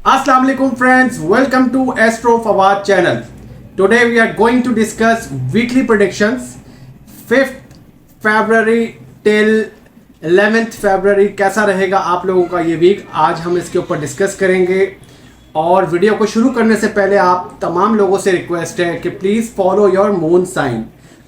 Assalamu alaikum friends, welcome to Astro Fawad channel. Today we are going to discuss weekly predictions 5th February till 11th February कैसा रहेगा आप लोगों का ये week. आज हम इसके ऊपर डिस्कस करेंगे और वीडियो को शुरू करने से पहले आप तमाम लोगों से रिक्वेस्ट है कि please follow your moon sign.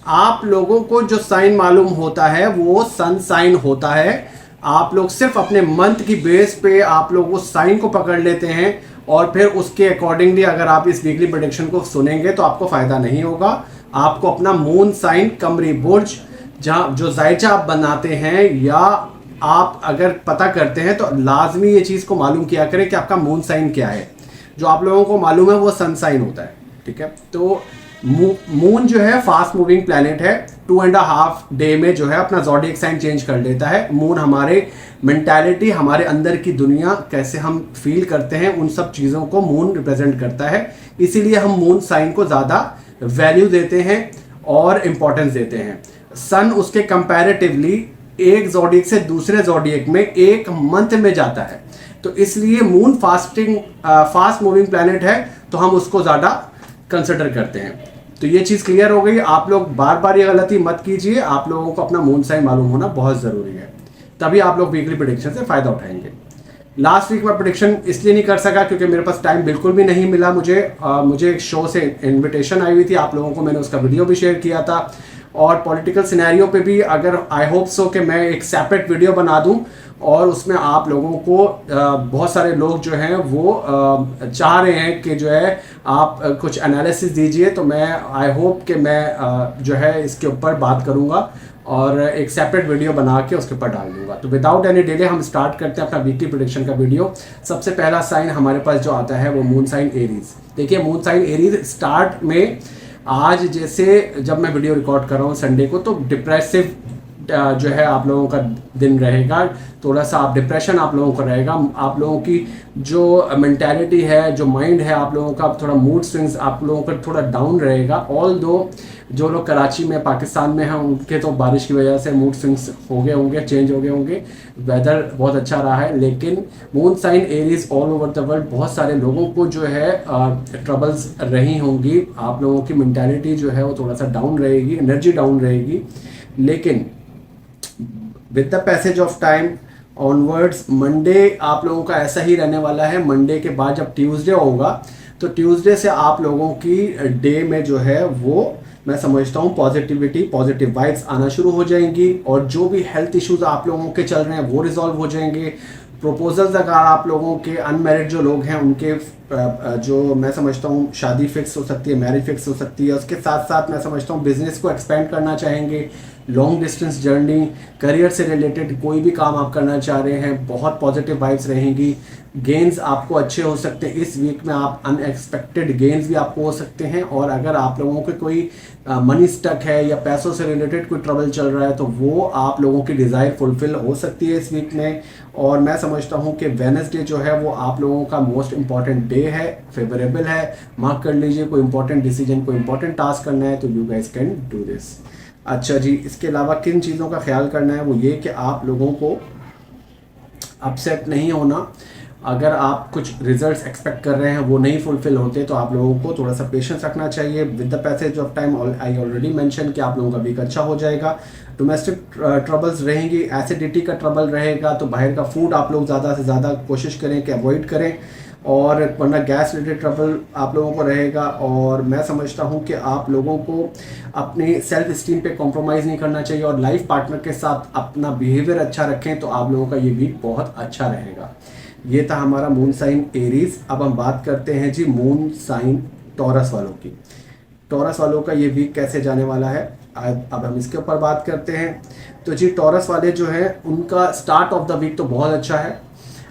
आप लोगों को जो साइन मालूम होता है वो सन साइन होता है। आप लोग सिर्फ अपने मंथ की बेस पे आप लोग उस साइन को पकड़ लेते हैं और फिर उसके अकॉर्डिंगली अगर आप इस वीकली प्रेडिक्शन को सुनेंगे तो आपको फ़ायदा नहीं होगा। आपको अपना मून साइन, कमरी बुर्ज, जहाँ जो जायचा आप बनाते हैं या आप अगर पता करते हैं तो लाजमी ये चीज़ को मालूम किया करें कि आपका मून साइन क्या है। जो आप लोगों को मालूम है वो सन साइन होता है, ठीक है। तो मून जो है फास्ट मूविंग प्लैनेट है। 2.5 डे में जो है अपना ज़ोडिएक साइन चेंज कर लेता है। मून हमारे मेंटालिटी, हमारे अंदर की दुनिया, कैसे हम फील करते हैं, उन सब चीज़ों को मून रिप्रेजेंट करता है। इसीलिए हम मून साइन को ज़्यादा वैल्यू देते हैं और इम्पोर्टेंस देते हैं। सन उसके कंपैरेटिवली एक ज़ोडिएक से दूसरे ज़ोडिएक में एक मंथ में जाता है, तो इसलिए मून फास्ट मूविंग प्लैनेट है तो हम उसको ज़्यादा कंसिडर करते हैं। तो ये चीज़ क्लियर हो गई। आप लोग बार बार ये गलती मत कीजिए। आप लोगों को अपना मून साइन मालूम होना बहुत ज़रूरी है, तभी आप लोग वीकली प्रेडिक्शन से फ़ायदा उठाएंगे। लास्ट वीक मैं प्रेडिक्शन इसलिए नहीं कर सका क्योंकि मेरे पास टाइम बिल्कुल भी नहीं मिला। मुझे एक शो से इन्विटेशन आई हुई थी, आप लोगों को मैंने उसका वीडियो भी शेयर किया था। और पॉलिटिकल सिनेरियो पे भी अगर आई होप सो कि मैं एक सेपरेट वीडियो बना दूं और उसमें आप लोगों को बहुत सारे लोग जो हैं वो चाह रहे हैं कि जो है आप कुछ एनालिसिस दीजिए, तो मैं आई होप कि मैं जो है इसके ऊपर बात करूंगा और एक सेपरेट वीडियो बना के उसके ऊपर डाल दूंगा। तो विदाउट एनी डिले हम स्टार्ट करते हैं अपना वीकली प्रेडिक्शन का वीडियो। सबसे पहला साइन हमारे पास जो आता है वो मून साइन एरीज। देखिए मून साइन एरीज स्टार्ट में आज जैसे जब मैं वीडियो रिकॉर्ड कर रहा हूँ संडे को, तो डिप्रेसिव जो है आप लोगों का दिन रहेगा। थोड़ा सा आप डिप्रेशन आप लोगों का रहेगा। आप लोगों की जो मेंटालिटी है, जो माइंड है, आप लोगों का थोड़ा मूड स्विंग्स आप लोगों का थोड़ा डाउन रहेगा। ऑल दो जो लोग कराची में, पाकिस्तान में हैं, उनके तो बारिश की वजह से मूड स्विंग्स हो गए होंगे, चेंज हो गए होंगे, वेदर बहुत अच्छा रहा है। लेकिन moon sign Aries all over the world बहुत सारे लोगों को जो है ट्रबल्स रही होंगी। आप लोगों की मेंटालिटी जो है वो थोड़ा सा डाउन रहेगी, एनर्जी डाउन रहेगी। लेकिन with the passage of time onwards Monday आप लोगों का ऐसा ही रहने वाला है। मंडे के बाद जब ट्यूसडे होगा तो ट्यूसडे से आप लोगों की डे में जो है वो मैं समझता हूँ पॉजिटिविटी, पॉजिटिव वाइब्स आना शुरू हो जाएंगी और जो भी हेल्थ इश्यूज आप लोगों के चल रहे हैं वो रिजॉल्व हो जाएंगे। प्रपोजल्स अगर आप लोगों के अनमैरिड जो लोग हैं उनके जो मैं समझता हूँ शादी फिक्स हो सकती है, मैरिज फिक्स हो सकती है। उसके साथ साथ मैं समझता हूँ बिजनेस को एक्सपेंड करना चाहेंगे, लॉन्ग डिस्टेंस जर्नी, करियर से रिलेटेड कोई भी काम आप करना चाह रहे हैं, बहुत पॉजिटिव वाइब्स रहेंगी। गेन्स आपको अच्छे हो सकते हैं इस वीक में। आप अनएक्सपेक्टेड गेन्स भी आपको हो सकते हैं। और अगर आप लोगों के कोई मनी स्टक है या पैसों से रिलेटेड कोई ट्रबल चल रहा है तो वो आप लोगों की डिज़ायर फुलफिल हो सकती है इस वीक में। और मैं समझता हूँ कि वेडनेसडे जो है वो आप लोगों का मोस्ट इंपॉर्टेंट डे है, फेवरेबल है। मार्क कर लीजिए, कोई इंपॉर्टेंट डिसीजन, कोई इंपॉर्टेंट टास्क करना है तो you guys can do this. अच्छा जी, इसके अलावा किन चीज़ों का ख्याल करना है वो ये कि आप लोगों को अपसेट नहीं होना। अगर आप कुछ रिजल्ट्स एक्सपेक्ट कर रहे हैं वो नहीं फुलफिल होते तो आप लोगों को थोड़ा सा पेशेंस रखना चाहिए। With the passage of time I already mention कि आप लोगों का वीक अच्छा हो जाएगा। डोमेस्टिक ट्रबल्स रहेंगी, एसिडिटी का ट्रबल रहेगा, तो बाहर का फूड आप लोग ज़्यादा से ज़्यादा कोशिश करें कि अवॉइड करें। और वरना गैस रिलेटेड ट्रबल आप लोगों को रहेगा। और मैं समझता हूँ कि आप लोगों को अपनी सेल्फ स्टीम पे कॉम्प्रोमाइज़ नहीं करना चाहिए और लाइफ पार्टनर के साथ अपना बिहेवियर अच्छा रखें तो आप लोगों का ये वीक बहुत अच्छा रहेगा। ये था हमारा मून साइन एरीज। अब हम बात करते हैं जी मून साइन टॉरस वालों की। टॉरस वालों का ये वीक कैसे जाने वाला है, अब हम इसके ऊपर बात करते हैं। तो जी टॉरस वाले जो हैं उनका स्टार्ट ऑफ द वीक तो बहुत अच्छा है।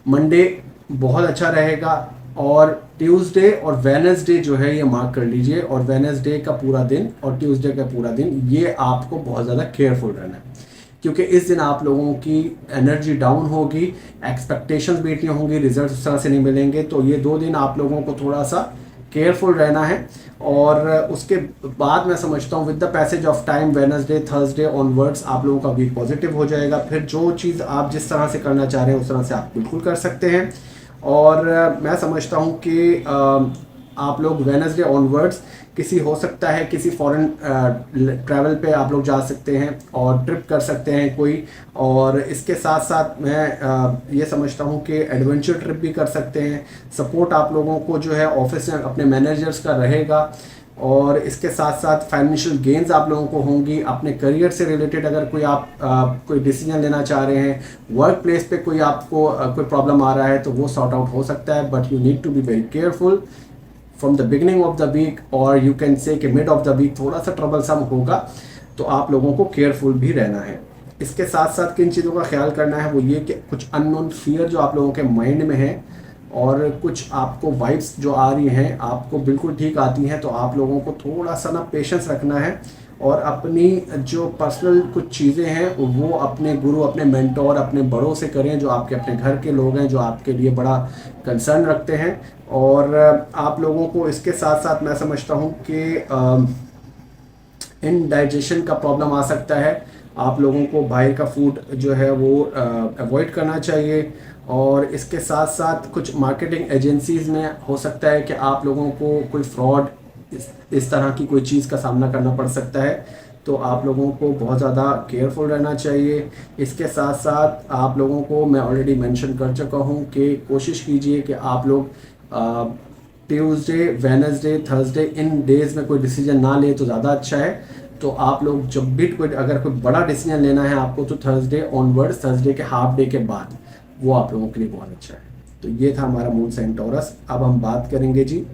मंडे बहुत अच्छा रहेगा और ट्यूसडे और वेडनेसडे जो है ये मार्क कर लीजिए। और वेडनेसडे का पूरा दिन और ट्यूसडे का पूरा दिन ये आपको बहुत ज़्यादा केयरफुल रहना है क्योंकि इस दिन आप लोगों की एनर्जी डाउन होगी, एक्सपेक्टेशंस भी इतनी होंगी, रिजल्ट उस तरह से नहीं मिलेंगे। तो ये 2 दिन आप लोगों को थोड़ा सा केयरफुल रहना है। और उसके बाद मैं समझता हूँ with the passage of time Wednesday, Thursday onwards आप लोगों का वीक पॉजिटिव हो जाएगा। फिर जो चीज़ आप जिस तरह से करना चाह रहे हैं उस तरह से आप बिल्कुल कर सकते हैं। और मैं समझता हूँ कि आप लोग वेडनेसडे ऑनवर्ड्स किसी हो सकता है किसी फॉरेन ट्रैवल पे आप लोग जा सकते हैं और ट्रिप कर सकते हैं कोई। और इसके साथ साथ मैं ये समझता हूँ कि एडवेंचर ट्रिप भी कर सकते हैं। सपोर्ट आप लोगों को जो है ऑफिस में अपने मैनेजर्स का रहेगा। और इसके साथ साथ फाइनेंशियल गेन्स आप लोगों को होंगी। अपने करियर से रिलेटेड अगर कोई आप कोई डिसीजन लेना चाह रहे हैं, वर्क प्लेस पे कोई आपको कोई प्रॉब्लम आ रहा है तो वो सॉर्ट आउट हो सकता है। But you need to be very careful from the beginning of the week, और यू कैन से कि मिड ऑफ द वीक थोड़ा सा ट्रबलसम होगा, तो आप लोगों को केयरफुल भी रहना है। इसके साथ साथ किन चीज़ों का ख्याल करना है वो ये कि कुछ अननोन फियर जो आप लोगों के माइंड में है और कुछ आपको वाइब्स जो आ रही हैं आपको बिल्कुल ठीक आती हैं, तो आप लोगों को थोड़ा सा ना पेशेंस रखना है और अपनी जो पर्सनल कुछ चीज़ें हैं वो अपने गुरु, अपने मेंटोर, अपने बड़ों से करें, जो आपके अपने घर के लोग हैं, जो आपके लिए बड़ा कंसर्न रखते हैं। और आप लोगों को इसके साथ साथ मैं समझता हूँ कि इनडाइजेशन का प्रॉब्लम आ सकता है। आप लोगों को बाहर का फूड जो है वो अवॉइड करना चाहिए। और इसके साथ साथ कुछ मार्केटिंग एजेंसीज़ में हो सकता है कि आप लोगों को कोई फ्रॉड इस तरह की कोई चीज़ का सामना करना पड़ सकता है, तो आप लोगों को बहुत ज़्यादा केयरफुल रहना चाहिए। इसके साथ साथ आप लोगों को मैं ऑलरेडी मेंशन कर चुका हूँ कि कोशिश कीजिए कि आप लोग ट्यूसडे, वेडनेसडे, थर्सडे इन डेज़ में कोई डिसीजन ना ले तो ज़्यादा अच्छा है। तो आप लोग जब भी कोई अगर कोई बड़ा डिसीजन लेना है आपको तो थर्सडे ऑनवर्ड्स, थर्सडे के हाफ डे के बाद, वो आप लोगों के लिए बहुत अच्छा है। तो ये था हमारा मून साइन टॉरस। अब हम बात करेंगे जी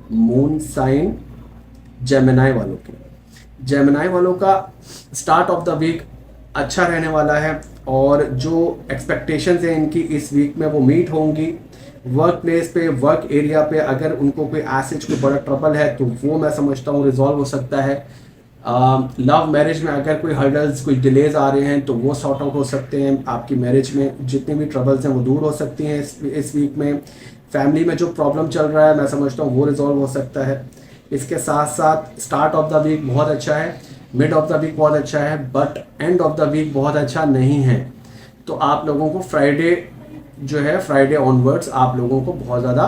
मून साइन जेमिनी वालों की। जेमिनी वालों का स्टार्ट ऑफ द वीक अच्छा रहने वाला है और जो एक्सपेक्टेशंस हैं इनकी इस वीक में वो मीट होंगी। वर्क प्लेस पे, वर्क एरिया पे अगर उनको कोई एसेज कोई बड़ा ट्रबल है तो वो मैं समझता हूँ रिजॉल्व हो सकता है। लव मैरिज में अगर कोई हर्डल्स, कोई डिलेज आ रहे हैं तो वो सॉर्ट आउट हो सकते हैं। आपकी मैरिज में जितने भी ट्रबल्स हैं वो दूर हो सकती हैं इस वीक में। फैमिली में जो प्रॉब्लम चल रहा है मैं समझता हूँ वो रिजॉल्व हो सकता है। इसके साथ साथ स्टार्ट ऑफ द वीक बहुत अच्छा है, मिड ऑफ द वीक बहुत अच्छा है, but end of the week बहुत अच्छा नहीं है। तो आप लोगों को फ्राइडे जो है, फ्राइडे ऑनवर्ड्स आप लोगों को बहुत ज़्यादा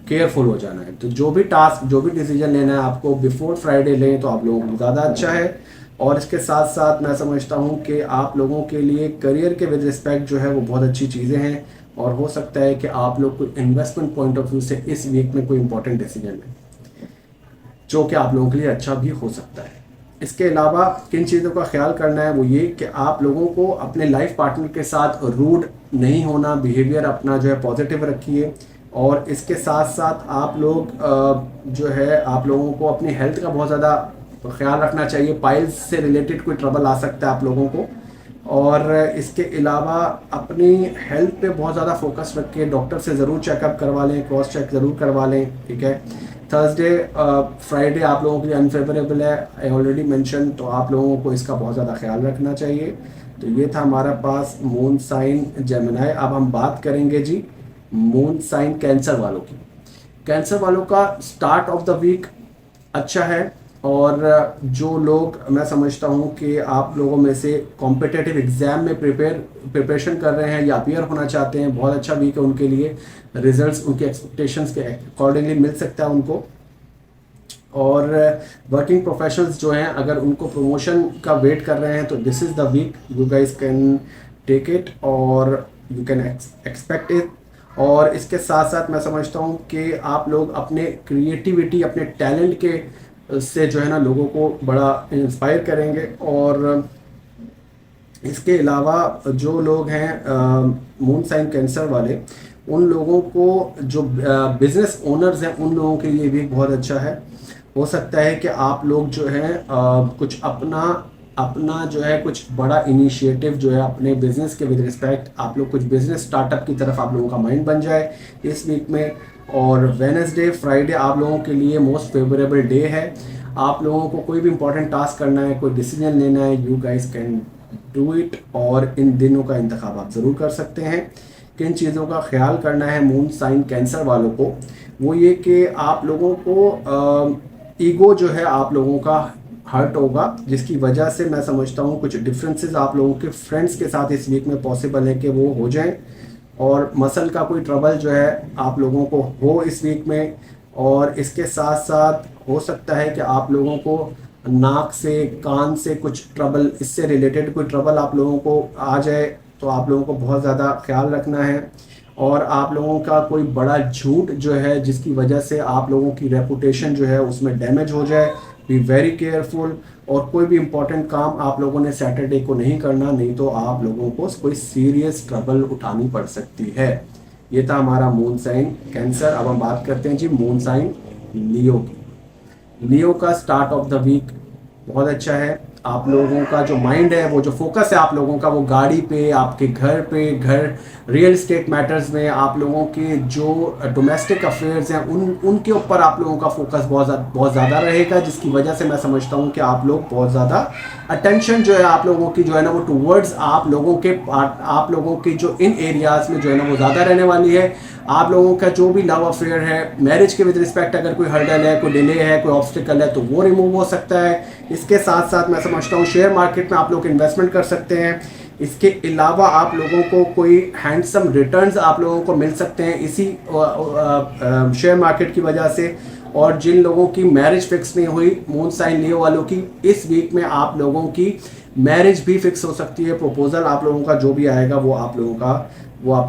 केयरफुल हो जाना है। तो जो भी टास्क, जो भी डिसीजन लेना है आपको बिफोर फ्राइडे लें तो आप लोगों को ज़्यादा अच्छा है। और इसके साथ साथ मैं समझता हूँ कि आप लोगों के लिए करियर के विद रिस्पेक्ट जो है वो बहुत अच्छी चीज़ें हैं और हो सकता है कि आप लोग कोई इन्वेस्टमेंट पॉइंट ऑफ व्यू से इस वीक में कोई इंपॉर्टेंट डिसीजन लें जो कि आप लोगों के लिए अच्छा भी हो सकता है। इसके अलावा किन चीज़ों का ख्याल करना है वो ये कि आप लोगों को अपने लाइफ पार्टनर के साथ रूड नहीं होना, बिहेवियर अपना जो है पॉजिटिव रखिए। और इसके साथ साथ आप लोग जो है आप लोगों को अपनी हेल्थ का बहुत ज़्यादा ख्याल रखना चाहिए। पाइल्स से रिलेटेड कोई ट्रबल आ सकता है आप लोगों को। और इसके अलावा अपनी हेल्थ पे बहुत ज़्यादा फोकस रखिए। डॉक्टर से ज़रूर चेकअप करवा लें, क्रॉस चेक ज़रूर करवा लें, ठीक है। थर्सडे, फ्राइडे आप लोगों के लिए अनफेवरेबल है, आई ऑलरेडी मेंशन, तो आप लोगों को इसका बहुत ज़्यादा ख्याल रखना चाहिए। तो ये था हमारा पास मून साइन जेमिनी। अब हम बात करेंगे जी मून साइन कैंसर वालों की। कैंसर वालों का स्टार्ट ऑफ द वीक अच्छा है और जो लोग, मैं समझता हूँ कि आप लोगों में से कॉम्पिटिटिव एग्ज़ाम में प्रिपरेशन कर रहे हैं या अपीयर होना चाहते हैं, बहुत अच्छा वीक है उनके लिए। रिजल्ट्स उनके एक्सपेक्टेशंस के अकॉर्डिंगली मिल सकता है उनको। और वर्किंग प्रोफेशनल्स जो हैं अगर उनको प्रमोशन का वेट कर रहे हैं तो this is the week you guys can take it और यू कैन एक्सपेक्ट इट। और इसके साथ साथ मैं समझता हूँ कि आप लोग अपने क्रिएटिविटी, अपने टैलेंट के से जो है ना लोगों को बड़ा इंस्पायर करेंगे। और इसके अलावा जो लोग हैं मून साइन कैंसर वाले, उन लोगों को जो बिजनेस ओनर्स हैं उन लोगों के लिए भी बहुत अच्छा है। हो सकता है कि आप लोग जो है कुछ अपना जो है कुछ बड़ा इनिशिएटिव जो है अपने बिजनेस के विद रिस्पेक्ट, आप लोग कुछ बिजनेस स्टार्टअप की तरफ आप लोगों का माइंड बन जाए इस वीक में। और वेडनेसडे, फ्राइडे आप लोगों के लिए मोस्ट फेवरेबल डे है। आप लोगों को कोई भी इंपॉर्टेंट टास्क करना है, कोई डिसीजन लेना है, you guys can do it. और इन दिनों का इंतखाब आप ज़रूर कर सकते हैं। किन चीज़ों का ख्याल करना है मून साइन कैंसर वालों को, वो ये कि आप लोगों को ईगो जो है आप लोगों का हर्ट होगा, जिसकी वजह से मैं समझता हूँ कुछ डिफरेंसेस आप लोगों के फ्रेंड्स के साथ इस वीक में पॉसिबल है कि वो हो जाएं। और मसल का कोई ट्रबल जो है आप लोगों को हो इस वीक में। और इसके साथ साथ हो सकता है कि आप लोगों को नाक से, कान से कुछ ट्रबल, इससे रिलेटेड कोई ट्रबल आप लोगों को आ जाए, तो आप लोगों को बहुत ज़्यादा ख्याल रखना है। और आप लोगों का कोई बड़ा झूठ जो है जिसकी वजह से आप लोगों की रेपुटेशन जो है उसमें डैमेज हो जाए, बी वेरी केयरफुल। और कोई भी इम्पोर्टेंट काम आप लोगों ने सैटरडे को नहीं करना, नहीं तो आप लोगों को कोई सीरियस ट्रबल उठानी पड़ सकती है। ये था हमारा मून साइन कैंसर। अब हम बात करते हैं जी मून साइन लियो की। लियो का स्टार्ट ऑफ द वीक बहुत अच्छा है। आप लोगों का जो माइंड है, वो जो फोकस है आप लोगों का, वो गाड़ी पे, आपके घर पे, घर रियल स्टेट मैटर्स में, आप लोगों के जो डोमेस्टिक अफेयर्स हैं उनके ऊपर आप लोगों का फोकस बहुत ज़्यादा रहेगा, जिसकी वजह से मैं समझता हूँ कि आप लोग बहुत ज़्यादा अटेंशन जो है आप लोगों की जो है ना वो टूवर्ड्स आप लोगों की जो इन एरियाज में जो है ना वो ज़्यादा रहने वाली है। आप लोगों का जो भी लव अफेयर है, मैरिज के विद रिस्पेक्ट अगर कोई हर्डल है, कोई डिले है, कोई ऑब्स्टिकल है, तो वो रिमूव हो सकता है। इसके साथ साथ मैं समझता हूँ शेयर मार्केट में आप लोग इन्वेस्टमेंट कर सकते हैं। इसके अलावा आप लोगों को कोई हैंडसम रिटर्न्स आप लोगों को मिल सकते हैं इसी शेयर मार्केट की वजह से। और जिन लोगों की मैरिज फिक्स नहीं हुई, मून साइन लियो वालों की, इस वीक में आप लोगों की मैरिज भी फिक्स हो सकती है। प्रपोजल आप लोगों का जो भी आएगा वो आप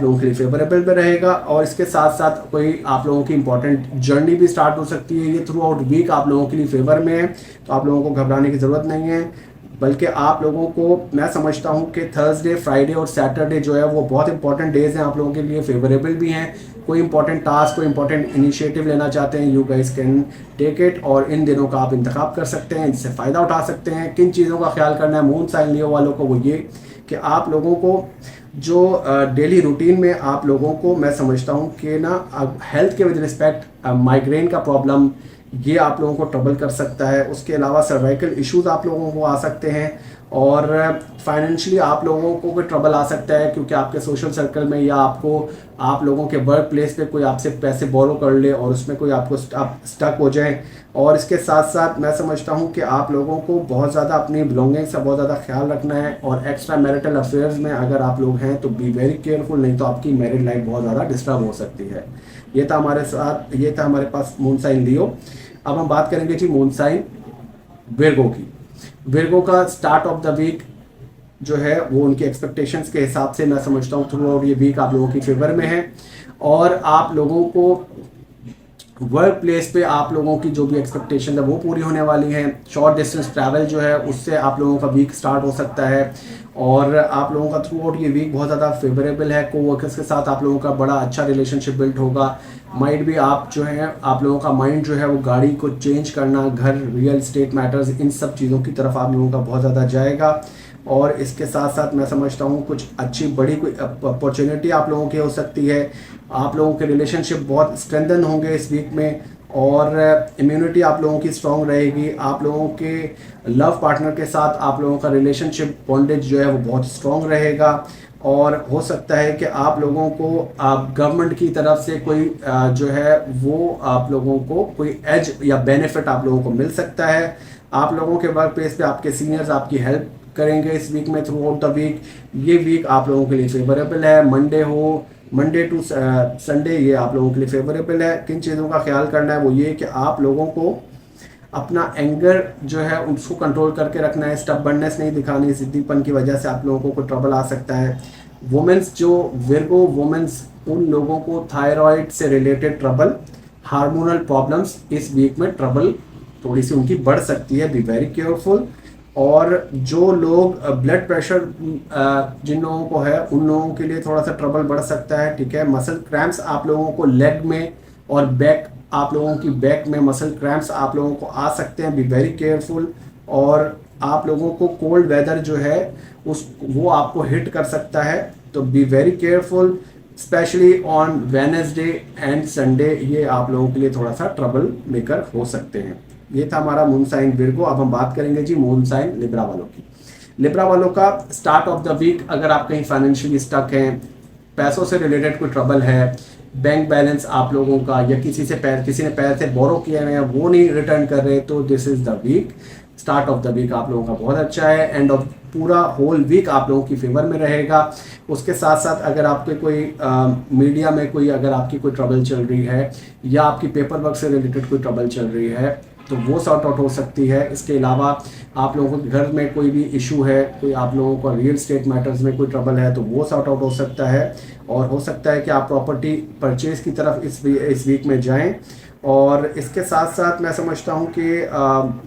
लोगों के लिए फेवरेबल भी रहेगा। और इसके साथ साथ कोई आप लोगों की इंपॉर्टेंट जर्नी भी स्टार्ट हो सकती है। ये थ्रू आउट वीक आप लोगों के लिए फेवर में है, तो आप लोगों को घबराने की ज़रूरत नहीं है। बल्कि आप लोगों को मैं समझता हूँ कि थर्सडे, फ्राइडे और सैटरडे जो है वो बहुत इंपॉर्टेंट डेज हैं, आप लोगों के लिए फेवरेबल भी हैं। कोई इंपॉर्टेंट टास्क, कोई इंपॉर्टेंट इनिशिएटिव लेना चाहते हैं, you guys can take it, और इन दिनों का आप इंतखाब कर सकते हैं, इससे फ़ायदा उठा सकते हैं। किन चीज़ों का ख्याल करना है मून साइन लियो वालों को, वो ये कि आप लोगों को जो डेली रूटीन में आप लोगों को मैं समझता हूँ कि ना हेल्थ के विद रिस्पेक्ट माइग्रेन का प्रॉब्लम, ये आप लोगों को ट्रबल कर सकता है। उसके अलावा सर्वाइकल इश्यूज आप लोगों को आ सकते हैं। और फाइनेंशियली आप लोगों को कोई ट्रबल आ सकता है, क्योंकि आपके सोशल सर्कल में या आप लोगों के वर्क प्लेस पे कोई आपसे पैसे बोरो कर ले और उसमें कोई आपको स्टक हो जाए। और इसके साथ साथ मैं समझता हूँ कि आप लोगों को बहुत ज़्यादा अपनी बिलोंगिंग्स का बहुत ज़्यादा ख्याल रखना है। और एक्स्ट्रा मैरिटल अफेयर्स में अगर आप लोग हैं तो बी वेरी केयरफुल, नहीं तो आपकी मैरिड लाइफ बहुत ज़्यादा डिस्टर्ब हो सकती है। ये था हमारे पास मून साइन लियो। अब हम बात करेंगे जी मून साइन विर्गो की। विर्गो का स्टार्ट ऑफ द वीक जो है वो उनकी एक्सपेक्टेशंस के हिसाब से मैं समझता हूँ थ्रू आउट ये वीक आप लोगों की फेवर में है। और आप लोगों को वर्क प्लेस पे आप लोगों की जो भी एक्सपेक्टेशन है वो पूरी होने वाली है। शॉर्ट डिस्टेंस ट्रैवल जो है उससे आप लोगों का वीक स्टार्ट हो सकता है। और आप लोगों का थ्रू आउट ये वीक बहुत ज़्यादा फेवरेबल है। कोवर्कर्स के साथ आप लोगों का बड़ा अच्छा रिलेशनशिप बिल्ड होगा। माइंड भी आप लोगों का माइंड जो है वो गाड़ी को चेंज करना, घर, रियल स्टेट मैटर्स, इन सब चीज़ों की तरफ आप लोगों का बहुत ज़्यादा जाएगा। और इसके साथ साथ मैं समझता हूँ कुछ अच्छी बड़ी कोई अपॉर्चुनिटी आप लोगों की हो सकती है। आप लोगों के रिलेशनशिप बहुत स्ट्रेंथन होंगे इस वीक में। और इम्यूनिटी आप लोगों की स्ट्रांग रहेगी। आप लोगों के लव पार्टनर के साथ आप लोगों का रिलेशनशिप बॉन्डेज जो है वो बहुत स्ट्रांग रहेगा। और हो सकता है कि आप लोगों को गवर्नमेंट की तरफ से कोई जो है वो आप लोगों को कोई एज या बेनिफिट आप लोगों को मिल सकता है। आप लोगों के वर्क प्लेस पे आपके सीनियर्स आपकी हेल्प करेंगे इस वीक में थ्रू आउट द वीक। ये वीक आप लोगों के लिए फेवरेबल है। मंडे टू संडे ये आप लोगों के लिए फेवरेबल है। किन चीज़ों का ख्याल करना है वो ये कि आप लोगों को अपना एंगर जो है उसको कंट्रोल करके रखना है। स्टबर्ननेस नहीं दिखानी, जिद्दीपन की वजह से आप लोगों को कोई ट्रबल आ सकता है। वुमेंस जो विर्गो वुमेंस, उन लोगों को थायराइड से रिलेटेड ट्रबल, हार्मोनल प्रॉब्लम्स इस वीक में ट्रबल थोड़ी सी उनकी बढ़ सकती है। Be very careful. और जो लोग ब्लड प्रेशर जिन लोगों को है उन लोगों के लिए थोड़ा सा ट्रबल बढ़ सकता है। ठीक है, मसल क्रैम्प्स आप लोगों को लेग में और बैक, आप लोगों की बैक में मसल क्रैम्प्स आप लोगों को आ सकते हैं। B very careful. और आप लोगों को कोल्ड वेदर जो है वो आपको हिट कर सकता है, तो B very careful specially on Wednesday and Sunday. ये आप लोगों के लिए थोड़ा सा ट्रबल मेकर हो सकते हैं। ये था हमारा मून साइन विर्गो। अब हम बात करेंगे जी मून साइन लिब्रा वालों की। लिब्रा वालों का स्टार्ट ऑफ द वीक, अगर आप कहीं फाइनेंशियली स्टक हैं, पैसों से रिलेटेड कोई ट्रबल है, बैंक बैलेंस आप लोगों का या किसी ने पैसे बोरो किए हैं वो नहीं रिटर्न कर रहे, तो this is the week. Start of the week आप लोगों का बहुत अच्छा है। एंड ऑफ पूरा होल वीक आप लोगों की फेवर में रहेगा। उसके साथ साथ अगर आपके कोई मीडिया में कोई अगर आपकी कोई ट्रबल चल रही है या आपकी पेपर वर्क से रिलेटेड कोई ट्रबल चल रही है तो वो सॉर्ट आउट हो सकती है। इसके अलावा आप लोगों के घर में कोई भी इशू है, कोई आप लोगों का रियल स्टेट मैटर्स में कोई ट्रबल है तो वो सॉर्ट आउट हो सकता है। और हो सकता है कि आप प्रॉपर्टी परचेज की तरफ इस वीक में जाएं। और इसके साथ साथ मैं समझता हूं कि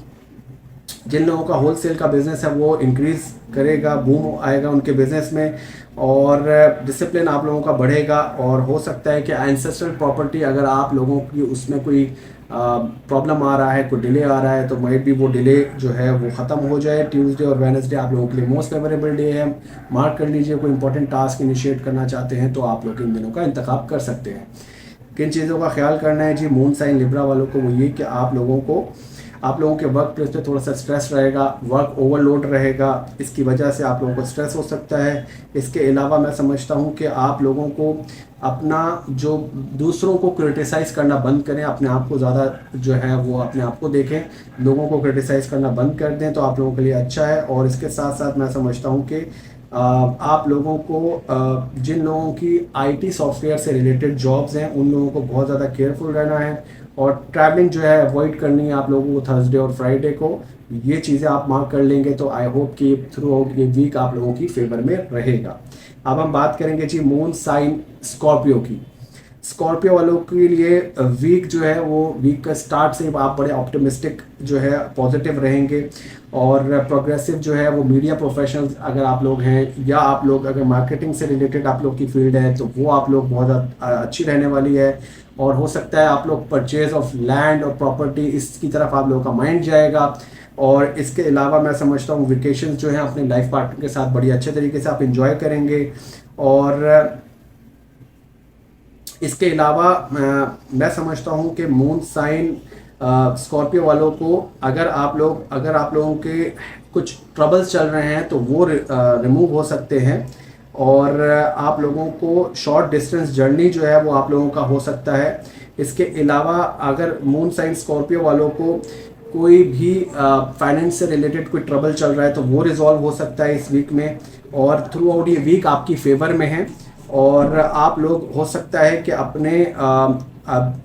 जिन लोगों का होलसेल का बिजनेस है वो इंक्रीज करेगा, बूम आएगा उनके बिजनेस में और डिसिप्लिन आप लोगों का बढ़ेगा। और हो सकता है कि एंसेस्ट्रल प्रॉपर्टी अगर आप लोगों की उसमें कोई प्रॉब्लम आ रहा है, कोई डिले आ रहा है तो मे बी वो डिले जो है वो ख़त्म हो जाए। ट्यूसडे और वेडनेसडे आप लोगों के लिए मोस्ट फेवरेबल डे है, मार्क कर लीजिए। कोई इंपॉर्टेंट टास्क इनिशिएट करना चाहते हैं तो आप लोग इन दिनों का इंतखाब कर सकते हैं। किन चीज़ों का ख्याल करना है जी मून साइन लिब्रा वालों को, वो ये कि आप लोगों के वर्क प्लेस पे थोड़ा सा स्ट्रेस रहेगा, वर्क ओवरलोड रहेगा, इसकी वजह से आप लोगों को स्ट्रेस हो सकता है। इसके अलावा मैं समझता हूँ कि आप लोगों को अपना जो दूसरों को क्रिटिसाइज़ करना बंद करें, अपने आप को ज़्यादा जो है वो अपने आप को देखें, लोगों को क्रिटिसाइज़ करना बंद कर दें तो आप लोगों के लिए अच्छा है। और इसके साथ साथ मैं समझता हूँ कि आप लोगों को जिन लोगों की आईटी सॉफ्टवेयर से रिलेटेड जॉब्स हैं उन लोगों को बहुत ज़्यादा केयरफुल रहना है और ट्रैवलिंग जो है अवॉइड करनी है आप लोगों को थर्सडे और फ्राइडे को। ये चीज़ें आप मार्क कर लेंगे तो आई होप कि थ्रू आउट ये वीक आप लोगों की फेवर में रहेगा। अब हम बात करेंगे जी मून साइन स्कॉर्पियो की। स्कॉर्पियो वालों के लिए वीक जो है वो वीक का स्टार्ट से आप बड़े ऑप्टिमिस्टिक जो है पॉजिटिव रहेंगे और प्रोग्रेसिव जो है वो मीडिया प्रोफेशनल्स अगर आप लोग हैं या आप लोग अगर मार्केटिंग से रिलेटेड आप लोग की फील्ड है तो वो आप लोग बहुत अच्छी रहने वाली है। और हो सकता है आप लोग परचेज ऑफ लैंड और प्रॉपर्टी इसकी तरफ आप लोगों का माइंड जाएगा। और इसके अलावा मैं समझता हूँ वेकेशंस जो हैं अपने लाइफ पार्टनर के साथ बड़ी अच्छे तरीके से आप इंजॉय करेंगे। और इसके अलावा मैं समझता हूँ कि मून साइन स्कॉर्पियो वालों को अगर आप लोगों के कुछ ट्रबल्स चल रहे हैं तो वो रिमूव हो सकते हैं। और आप लोगों को शॉर्ट डिस्टेंस जर्नी जो है वो आप लोगों का हो सकता है। इसके अलावा अगर मून साइन स्कॉर्पियो वालों को कोई भी फाइनेंस से रिलेटेड कोई ट्रबल चल रहा है तो वो रिजॉल्व हो सकता है इस वीक में। और थ्रू आउट ये वीक आपकी फेवर में है और आप लोग हो सकता है कि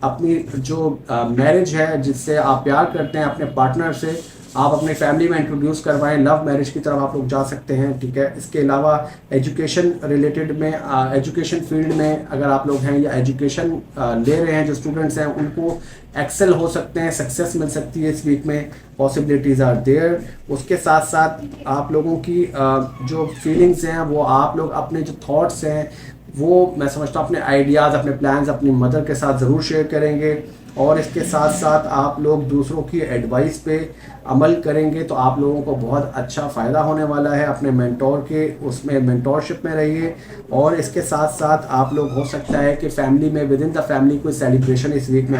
अपनी जो मैरिज है जिससे आप प्यार करते हैं अपने पार्टनर से आप अपने फैमिली में इंट्रोड्यूस करवाएं, लव मैरिज की तरफ आप लोग जा सकते हैं, ठीक है। इसके अलावा एजुकेशन रिलेटेड में एजुकेशन फील्ड में अगर आप लोग हैं या एजुकेशन ले रहे हैं जो स्टूडेंट्स हैं उनको एक्सेल हो सकते हैं, सक्सेस मिल सकती है इस वीक में, पॉसिबिलिटीज़ आर देयर। उसके साथ साथ आप लोगों की जो फीलिंग्स हैं वो आप लोग अपने जो थॉट्स हैं वो मैं समझता हूँ अपने आइडियाज़ अपने प्लान्स अपनी मदर के साथ ज़रूर शेयर करेंगे। और इसके साथ साथ आप लोग दूसरों की एडवाइस पे अमल करेंगे तो आप लोगों को बहुत अच्छा फ़ायदा होने वाला है। अपने मेंटोर के उसमें मेंटोरशिप में रहिए। और इसके साथ साथ आप लोग हो सकता है कि फैमिली में विद इन द फैमिली कोई सेलिब्रेशन इस वीक में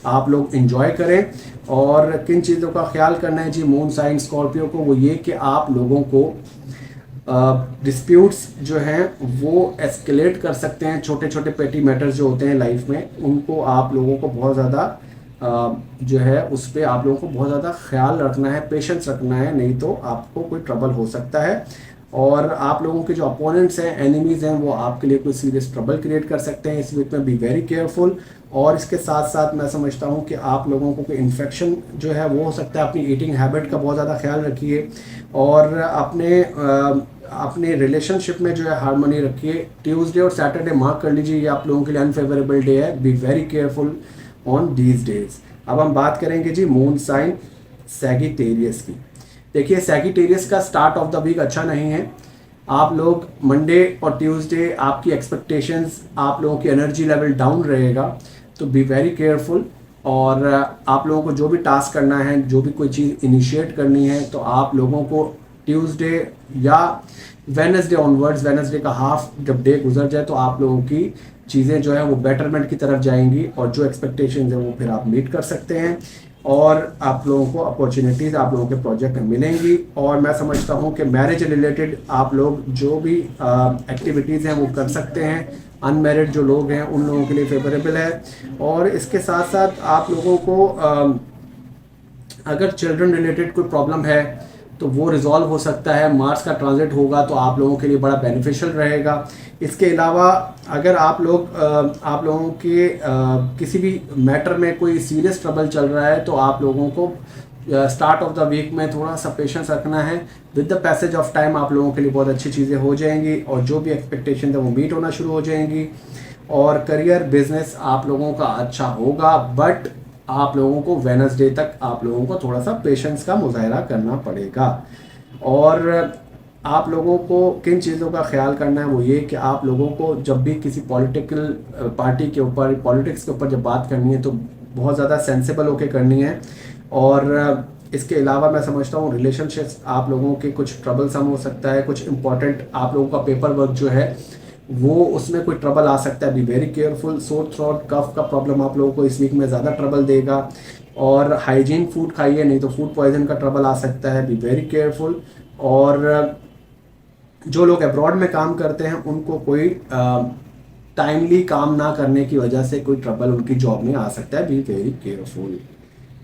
आप लोग इंजॉय करें। और किन चीज़ों का ख्याल करना है जी मून साइन स्कॉर्पियो को, वो ये कि आप लोगों को डिस्प्यूट्स जो हैं वो एस्केलेट कर सकते हैं। छोटे छोटे पेटी मैटर्स जो होते हैं लाइफ में उनको आप लोगों को बहुत ज़्यादा जो है उस पर आप लोगों को बहुत ज़्यादा ख्याल रखना है, पेशेंस रखना है, नहीं तो आपको कोई ट्रबल हो सकता है। और आप लोगों के जो अपोनेंट्स हैं एनिमीज़ हैं वो आपके लिए कोई सीरियस ट्रबल क्रिएट कर सकते हैं इस वीक में, बी वेरी केयरफुल। और इसके साथ साथ मैं समझता हूँ कि आप लोगों को कोई इन्फेक्शन जो है वो हो सकता है। अपनी ईटिंग हैबिट का बहुत ज़्यादा ख्याल रखिए और अपने रिलेशनशिप में जो है हार्मनी रखिए। ट्यूसडे और सैटरडे मार्क कर लीजिए, ये आप लोगों के लिए अनफेवरेबल डे है, be very careful on these days. अब हम बात करेंगे जी मून साइन सैगिटेरियस की। देखिए सैगिटेरियस का स्टार्ट ऑफ द वीक अच्छा नहीं है। आप लोग मंडे और ट्यूसडे आपकी एक्सपेक्टेशंस, आप लोगों की एनर्जी लेवल डाउन रहेगा, तो बी वेरी केयरफुल। और आप लोगों को जो भी टास्क करना है, जो भी कोई चीज़ इनिशिएट करनी है, तो आप लोगों को ट्यूसडे या वेडनेसडे ऑनवर्ड्स, वेडनेसडे का हाफ जब डे गुजर जाए तो आप लोगों की चीज़ें जो है वो बेटरमेंट की तरफ जाएंगी और जो एक्सपेक्टेशंस है वो फिर आप मीट कर सकते हैं और आप लोगों को अपॉर्चुनिटीज़ आप लोगों के प्रोजेक्ट में मिलेंगी। और मैं समझता हूँ कि मैरिज रिलेटेड आप लोग जो भी एक्टिविटीज़ हैं वो कर सकते हैं। अनमैरिड जो लोग हैं उन लोगों के लिए फेवरेबल है। और इसके साथ साथ आप लोगों को अगर चिल्ड्रन रिलेटेड कोई प्रॉब्लम है तो वो रिजॉल्व हो सकता है। मार्स का ट्रांजिट होगा तो आप लोगों के लिए बड़ा बेनिफिशियल रहेगा। इसके अलावा अगर आप लोगों के किसी भी मैटर में कोई सीरियस ट्रबल चल रहा है तो आप लोगों को स्टार्ट ऑफ द वीक में थोड़ा सा पेशेंस रखना है। With the passage of time आप लोगों के लिए बहुत अच्छी चीज़ें हो जाएंगी और जो भी एक्सपेक्टेशन है वो मीट होना शुरू हो जाएंगी। और करियर बिजनेस आप लोगों का अच्छा होगा, बट आप लोगों को वेडनेसडे तक आप लोगों को थोड़ा सा पेशेंस का मुजाहरा करना पड़ेगा। और आप लोगों को किन चीज़ों का ख्याल करना है वो ये कि आप लोगों को जब भी किसी पॉलिटिकल पार्टी के ऊपर, पॉलिटिक्स के ऊपर जब बात करनी है तो बहुत ज़्यादा सेंसिबल होकर करनी है। और इसके अलावा मैं समझता हूँ रिलेशनशिप्स आप लोगों के कुछ ट्रबल सम हो सकता है, कुछ इंपॉर्टेंट आप लोगों का पेपर वर्क जो है वो उसमें कोई ट्रबल आ सकता है। Be very careful. Sore throat cough का प्रॉब्लम आप लोगों को इस वीक में ज़्यादा ट्रबल देगा। और हाइजीन फूड खाइए, नहीं तो फूड पॉइजन का ट्रबल आ सकता है। Be very careful. और जो लोग अब्रॉड में काम करते हैं उनको कोई टाइमली काम ना करने की वजह से कोई ट्रबल उनकी जॉब में आ सकता है। Be very careful.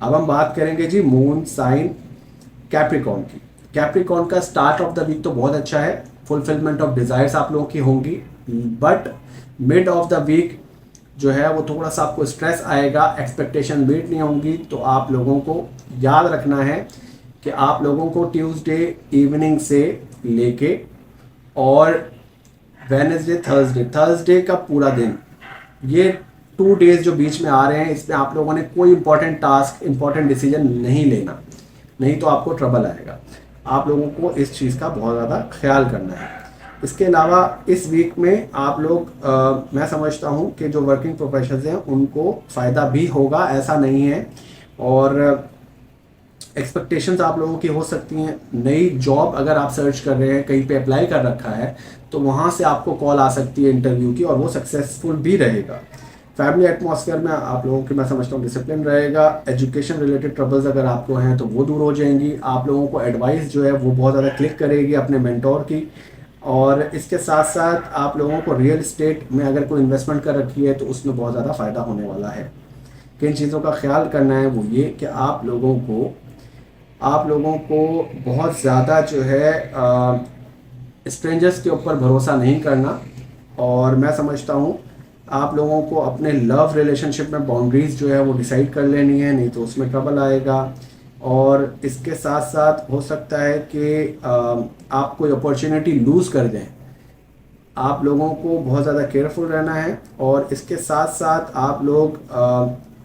अब हम बात करेंगे जी मून साइन कैप्रिकॉर्न की। कैप्रिकॉर्न का स्टार्ट ऑफ द वीक तो बहुत अच्छा है, फुलफिलमेंट ऑफ डिजायर्स आप लोगों की होंगी, but mid of the week जो है वो थोड़ा सा आपको स्ट्रेस आएगा, एक्सपेक्टेशन मीट नहीं होंगी। तो आप लोगों को याद रखना है कि आप लोगों को ट्यूसडे इवनिंग से लेके और वेडनेसडे थर्सडे का पूरा दिन, ये 2 डेज जो बीच में आ रहे हैं, इसमें आप लोगों ने कोई इंपॉर्टेंट टास्क, इंपॉर्टेंट डिसीजन नहीं लेना, नहीं तो आपको ट्रबल आएगा। आप लोगों को इस चीज़ का बहुत ज़्यादा ख्याल करना है। इसके अलावा इस वीक में आप लोग मैं समझता हूँ कि जो वर्किंग प्रोफेशनल्स हैं उनको फ़ायदा भी होगा, ऐसा नहीं है। और एक्सपेक्टेशंस आप लोगों की हो सकती हैं। नई जॉब अगर आप सर्च कर रहे हैं, कहीं पे अप्लाई कर रखा है, तो वहाँ से आपको कॉल आ सकती है इंटरव्यू की और वो सक्सेसफुल भी रहेगा। फैमिली एटमॉस्फेयर में आप लोगों की मैं समझता हूँ डिसिप्लिन रहेगा। एजुकेशन रिलेटेड ट्रबल्स अगर आपको हैं तो वो दूर हो जाएंगी। आप लोगों को एडवाइस जो है वो बहुत ज़्यादा क्लिक करेगी अपने मेंटोर की। और इसके साथ साथ आप लोगों को रियल इस्टेट में अगर कोई इन्वेस्टमेंट कर रखी है तो उसमें बहुत ज़्यादा फ़ायदा होने वाला है। किन चीज़ों का ख्याल करना है वो ये कि आप लोगों को बहुत ज़्यादा जो है स्ट्रेंजर्स के ऊपर भरोसा नहीं करना। और मैं समझता हूँ आप लोगों को अपने लव रिलेशनशिप में बाउंड्रीज जो है वो डिसाइड कर लेनी है, नहीं तो उसमें ट्रबल आएगा। और इसके साथ साथ हो सकता है कि आप कोई अपॉर्चुनिटी लूज़ कर दें। आप लोगों को बहुत ज़्यादा केयरफुल रहना है। और इसके साथ साथ आप लोग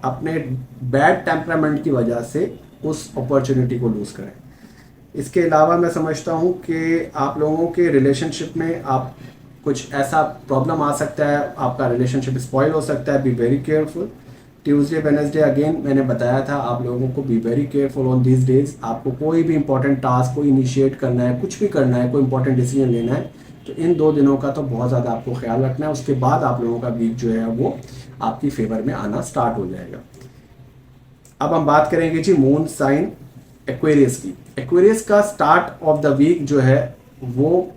अपने बैड टेम्परामेंट की वजह से उस अपॉर्चुनिटी को लूज़ करें। इसके अलावा मैं समझता हूँ कि आप लोगों के रिलेशनशिप में आप कुछ ऐसा प्रॉब्लम आ सकता है, आपका रिलेशनशिप स्पॉइल हो सकता है। Be very careful. Tuesday Wednesday again मैंने बताया था आप लोगों को B very careful on these days. आपको कोई भी इंपॉर्टेंट टास्क कोई इनिशिएट करना है, कुछ भी करना है, कोई इंपॉर्टेंट डिसीजन लेना है, तो इन 2 दिनों का तो बहुत ज़्यादा आपको ख्याल रखना है। उसके बाद आप लोगों का वीक जो है वो आपकी फेवर में आना स्टार्ट हो जाएगा। अब हम बात करेंगे जी मून साइन एक्वेरियस की। एक्वेरियस का स्टार्ट ऑफ द वीक जो है वो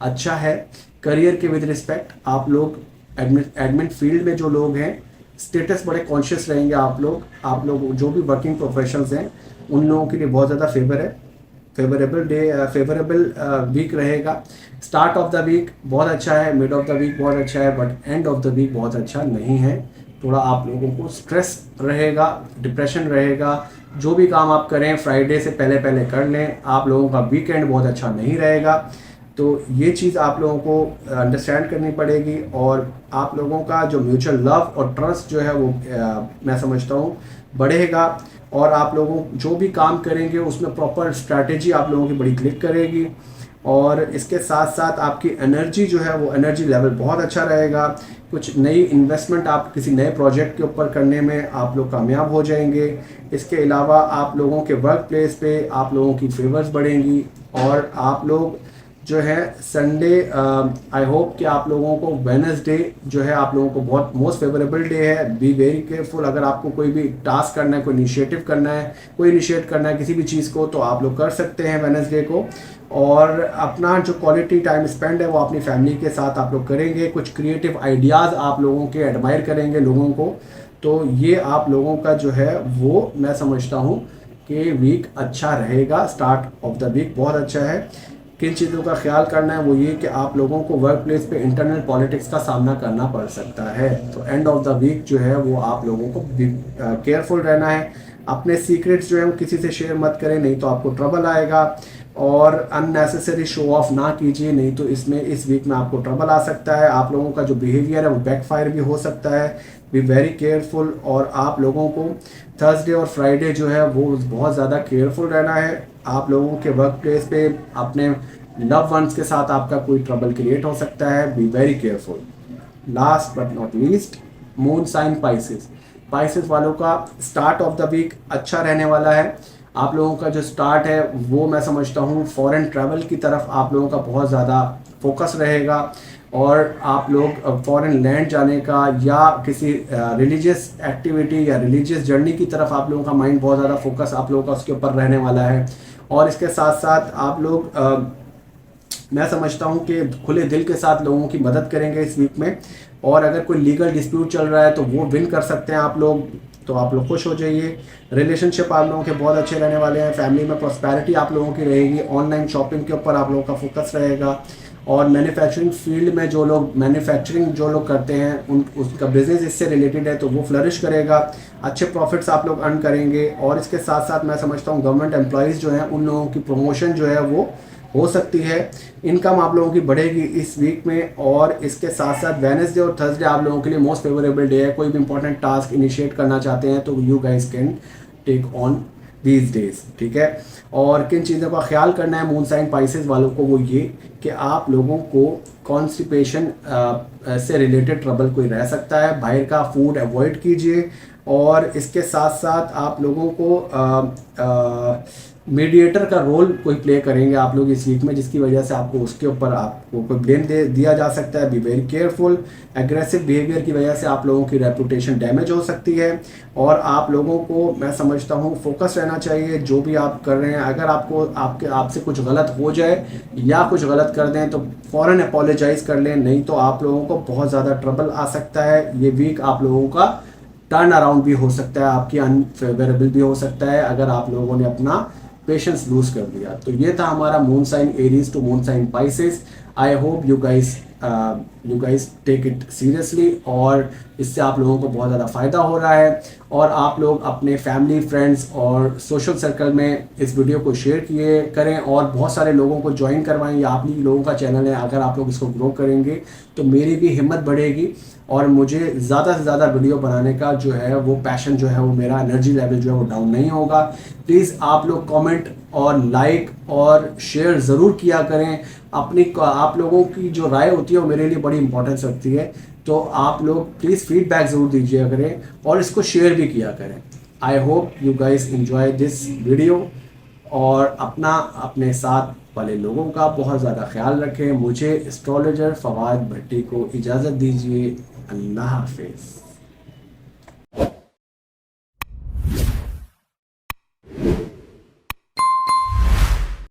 अच्छा है। करियर के विद रिस्पेक्ट आप लोग एडमिन फील्ड में जो लोग हैं स्टेटस बड़े कॉन्शियस रहेंगे। आप लोग जो भी वर्किंग प्रोफेशनल्स हैं उन लोगों के लिए बहुत ज़्यादा फेवरेबल वीक रहेगा। स्टार्ट ऑफ द वीक बहुत अच्छा है, मिड ऑफ द वीक बहुत अच्छा है, but end of the week बहुत अच्छा नहीं है। थोड़ा आप लोगों को स्ट्रेस रहेगा, डिप्रेशन रहेगा। जो भी काम आप करें फ्राइडे से पहले कर लें। आप लोगों का वीकेंड बहुत अच्छा नहीं रहेगा। तो ये चीज़ आप लोगों को अंडरस्टैंड करनी पड़ेगी। और आप लोगों का जो म्यूचुअल लव और ट्रस्ट जो है वो मैं समझता हूँ बढ़ेगा। और आप लोगों जो भी काम करेंगे उसमें प्रॉपर स्ट्रैटेजी आप लोगों की बड़ी क्लिक करेगी। और इसके साथ साथ आपकी एनर्जी जो है वो एनर्जी लेवल बहुत अच्छा रहेगा। कुछ नई इन्वेस्टमेंट आप किसी नए प्रोजेक्ट के ऊपर करने में आप लोग कामयाब हो जाएंगे। इसके अलावा आप लोगों के वर्क प्लेस पे आप लोगों की फेवर्स बढ़ेंगी। और आप लोग जो है संडे आई होप कि आप लोगों को वेडनेसडे जो है आप लोगों को बहुत मोस्ट फेवरेबल डे है। Be very careful. अगर आपको कोई भी टास्क करना है, कोई इनिशिएटिव करना है, कोई इनिशिएट करना है किसी भी चीज़ को, तो आप लोग कर सकते हैं वेडनेसडे को। और अपना जो क्वालिटी टाइम स्पेंड है वो अपनी फैमिली के साथ आप लोग करेंगे। कुछ क्रिएटिव आइडियाज़ आप लोगों के एडमायर करेंगे लोगों को। तो ये आप लोगों का जो है वो मैं समझता हूँ कि वीक अच्छा रहेगा, स्टार्ट ऑफ द वीक बहुत अच्छा है। किन चीज़ों का ख्याल करना है वो ये कि आप लोगों को वर्क प्लेस पे इंटरनल पॉलिटिक्स का सामना करना पड़ सकता है, तो एंड ऑफ द वीक जो है वो आप लोगों को केयरफुल रहना है। अपने सीक्रेट्स जो है वो किसी से शेयर मत करें, नहीं तो आपको ट्रबल आएगा। और अननेसेसरी शो ऑफ ना कीजिए, नहीं तो इसमें इस वीक में आपको ट्रबल आ सकता है। आप लोगों का जो बिहेवियर है वो बैकफायर भी हो सकता है, बी वेरी केयरफुल। और आप लोगों को थर्सडे और फ्राइडे जो है वो बहुत ज़्यादा केयरफुल रहना है। आप लोगों के वर्क प्लेस पे अपने लव वंस के साथ आपका कोई ट्रबल क्रिएट हो सकता है, be very careful. Last but not least, moon sign Pisces. Pisces वालों का स्टार्ट ऑफ द वीक अच्छा रहने वाला है। आप लोगों का जो स्टार्ट है वो मैं समझता हूँ फॉरेन ट्रैवल की तरफ आप लोगों का बहुत ज़्यादा फोकस रहेगा, और आप लोग फॉरेन लैंड जाने का या किसी रिलीजियस एक्टिविटी या रिलीजियस जर्नी की तरफ आप लोगों का माइंड बहुत ज़्यादा फोकस आप लोगों का उसके ऊपर रहने वाला है। और इसके साथ साथ आप लोग मैं समझता हूँ कि खुले दिल के साथ लोगों की मदद करेंगे इस वीक में। और अगर कोई लीगल डिस्प्यूट चल रहा है तो वो विन कर सकते हैं आप लोग, तो आप लोग खुश हो जाइए। रिलेशनशिप आप लोगों के बहुत अच्छे रहने वाले हैं। फैमिली में प्रॉस्पेरिटी आप लोगों की रहेगी। ऑनलाइन शॉपिंग के ऊपर आप लोगों का फोकस रहेगा। और मैन्युफैक्चरिंग फील्ड में जो लोग करते हैं उसका बिजनेस इससे रिलेटेड है तो वो फ्लरिश करेगा, अच्छे प्रॉफिट्स आप लोग अर्न करेंगे। और इसके साथ साथ मैं समझता हूँ गवर्नमेंट एम्प्लॉयज़ जो हैं उन लोगों की प्रमोशन जो है वो हो सकती है। इनकम आप लोगों की बढ़ेगी इस वीक में। और इसके साथ साथ वेडनेसडे और थर्सडे आप लोगों के लिए मोस्ट फेवरेबल डे है। कोई भी इंपॉर्टेंट टास्क इनिशिएट करना चाहते हैं तो you guys can take on these days, ठीक है। और किन चीज़ों का ख्याल करना है मून साइन पाइसेस वालों को, वो ये कि आप लोगों को कॉन्स्टिपेशन से रिलेटेड ट्रबल कोई रह सकता है, बाहर का फूड अवॉइड कीजिए। और इसके साथ साथ आप लोगों को मीडिएटर का रोल कोई प्ले करेंगे आप लोग इस वीक में, जिसकी वजह से आपको उसके ऊपर आपको कोई ब्लेम दिया जा सकता है। Be very careful. Aggressive behaviour की वजह से आप लोगों की रेपुटेशन डैमेज हो सकती है। और आप लोगों को मैं समझता हूँ फोकस रहना चाहिए जो भी आप कर रहे हैं। अगर आपसे कुछ गलत हो जाए या कुछ गलत कर दें तो फ़ौरन अपोलोजाइज कर लें, नहीं तो आप लोगों को बहुत ज़्यादा ट्रबल आ सकता है। ये वीक आप लोगों का टर्न अराउंड भी हो सकता है, आपकी अनफेवरेबल भी हो सकता है अगर आप लोगों ने अपना पेशेंस लूज कर दिया। तो ये था हमारा moon sign Aries to moon sign Pisces. I hope you guys take it seriously, और इससे आप लोगों को बहुत ज़्यादा फ़ायदा हो रहा है। और आप लोग अपने फैमिली, फ्रेंड्स और सोशल सर्कल में इस वीडियो को शेयर किए करें और बहुत सारे लोगों को ज्वाइन करवाएं। ये आप ही लोगों का चैनल है, अगर आप लोग इसको ग्रो करेंगे तो मेरी भी हिम्मत बढ़ेगी और मुझे ज़्यादा से ज़्यादा वीडियो बनाने का जो है वो पैशन जो है वो मेरा एनर्जी लेवल जो है वो डाउन नहीं होगा। प्लीज़ आप लोग कमेंट और लाइक और शेयर ज़रूर किया करें। आप लोगों की जो राय होती है वो मेरे लिए बड़ी इंपॉर्टेंस रखती है, तो आप लोग प्लीज़ फीडबैक ज़रूर दीजिए करें और इसको शेयर भी किया करें। आई hope you guys enjoy this video, और अपने साथ वाले लोगों का बहुत ज़्यादा ख्याल रखें। मुझे एस्ट्रोलॉजर फवाद भट्टी को इजाज़त दीजिए। अल्लाह हाफिज़।